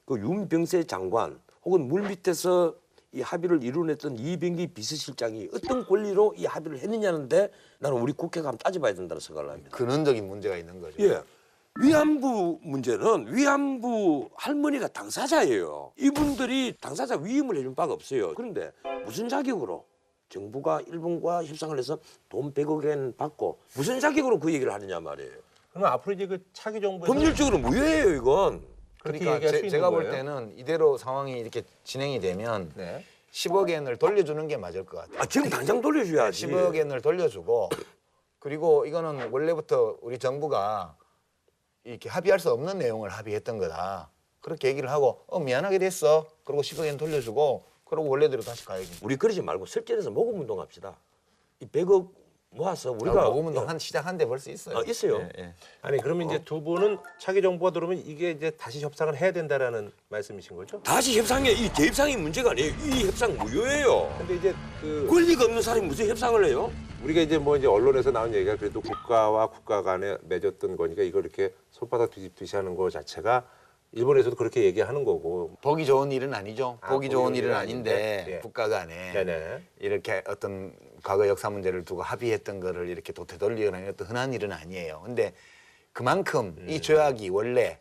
그 윤병세 장관 혹은 물밑에서 이 합의를 이뤄냈던 이병기 비서실장이 어떤 권리로 이 합의를 했느냐는데 나는 우리 국회가 한번 따져봐야 된다는 생각을 합니다. 근원적인 문제가 있는 거죠. 예. 위안부 문제는 위안부 할머니가 당사자예요. 이분들이 당사자 위임을 해준 바가 없어요. 그런데 무슨 자격으로 정부가 일본과 협상을 해서 돈 100억엔 받고 무슨 자격으로 그 얘기를 하느냐 말이에요. 그럼 앞으로 이제 그 차기 정부에서 법률적으로 무효예요, 이건. 그러니까 얘기할 수 있는 제가 볼 거예요? 때는 이대로 상황이 이렇게 진행이 되면 네. 10억 엔을 돌려주는 게 맞을 것 같아요. 아, 지금 당장 돌려줘야지. 10억 엔을 돌려주고 그리고 이거는 원래부터 우리 정부가 이렇게 합의할 수 없는 내용을 합의했던 거다. 그렇게 얘기를 하고 미안하게 됐어. 그리고 10억 엔 돌려주고 그러고 원래대로 다시 가야지. 우리 그러지 말고 설전에서 모금 운동합시다. 이 100억 모아서 우리가 모금운동 한 시작한데 벌써 있어요. 있어요. 예, 예. 아니 그러면 이제 두 분은 차기 정부가 들어오면 이게 이제 다시 협상을 해야 된다라는 말씀이신 거죠? 다시 협상에 이 재협상이 문제가 아니에요. 이 협상 무효예요. 근데 이제 그 권리가 없는 사람이 무슨 협상을 해요? 우리가 이제 뭐 이제 언론에서 나온 얘기가 그래도 국가와 국가 간에 맺었던 거니까 이걸 이렇게 손바닥 뒤집듯이 하는 거 자체가 일본에서도 그렇게 얘기하는 거고. 보기 좋은 일은 아니죠. 보기 좋은 일은 아닌데 아닌데, 예. 국가 간에 네네. 이렇게 어떤 과거 역사 문제를 두고 합의했던 거를 이렇게 또 되돌리거나 이런 어떤 흔한 일은 아니에요. 근데 그만큼 이 조약이 원래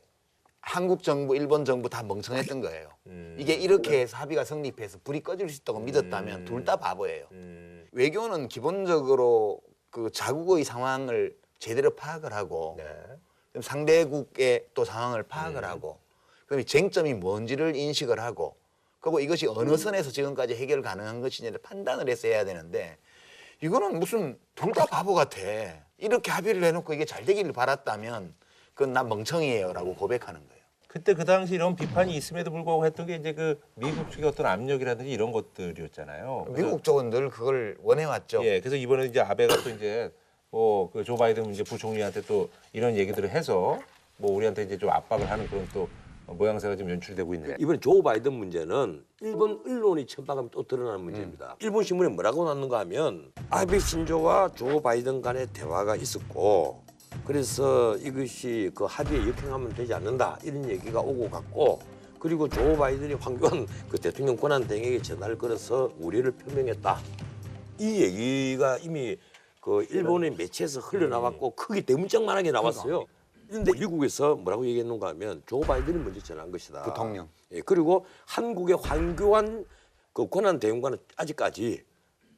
한국 정부, 일본 정부 다 멍청했던 거예요. 이게 이렇게 해서 합의가 성립해서 불이 꺼질 수 있다고 믿었다면 둘 다 바보예요. 외교는 기본적으로 그 자국의 상황을 제대로 파악을 하고 네. 그럼 상대국의 또 상황을 파악을 하고 그다음에 쟁점이 뭔지를 인식을 하고 그리고 이것이 어느 선에서 지금까지 해결 가능한 것이냐를 판단을 해서 해야 되는데 이거는 무슨 둘 다 바보 같아. 이렇게 합의를 해놓고 이게 잘 되기를 바랐다면 그건 난 멍청이에요라고 고백하는 거예요. 그때 그 당시 이런 비판이 있음에도 불구하고 했던 게 이제 그 미국 측의 어떤 압력이라든지 이런 것들이었잖아요. 그래서 미국 쪽은 늘 그걸 원해왔죠. 예, 그래서 이번에 이제 아베가 또 이제 뭐 그 조 바이든 이제 부총리한테 또 이런 얘기들을 해서 뭐 우리한테 이제 좀 압박을 하는 그런 또 모양새가 좀 연출되고 있는데 이번에 조 바이든 문제는 일본 언론이 천박하면 또 드러나는 문제입니다. 일본 신문에 뭐라고 났는가 하면 아베 신조와 조 바이든 간의 대화가 있었고 그래서 이것이 그 합의에 역행하면 되지 않는다 이런 얘기가 오고 갔고 그리고 조 바이든이 황교안 그 대통령 권한 대행에게 전화를 걸어서 우려를 표명했다. 이 얘기가 이미 그 일본의 매체에서 흘러나왔고 크게 대문짝만하게 나왔어요. 그런데 미국에서 뭐라고 얘기했는가 하면 조 바이든이 먼저 전화한 것이다. 부통령. 예, 그리고 한국의 황교안 그 권한 대행과는 아직까지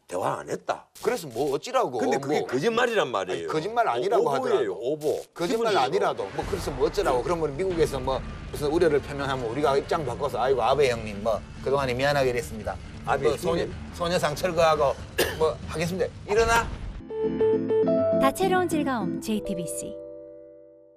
대화 안 했다. 그래서 뭐 어찌라고. 근데 그게 뭐 거짓말이란 말이에요. 아니, 거짓말 아니라고 오보예요, 하더라도. 오보. 거짓말 기본적으로. 아니라도 뭐 그래서 뭐 어쩌라고 그러면 미국에서 뭐 무슨 우려를 표명하면 우리가 입장 바꿔서 아이고 아베 형님 뭐 그동안에 미안하게 됐습니다. 아베 뭐 형님. 소녀상 철거하고 뭐 하겠습니다. 일어나. 다채로운 즐거움 JTBC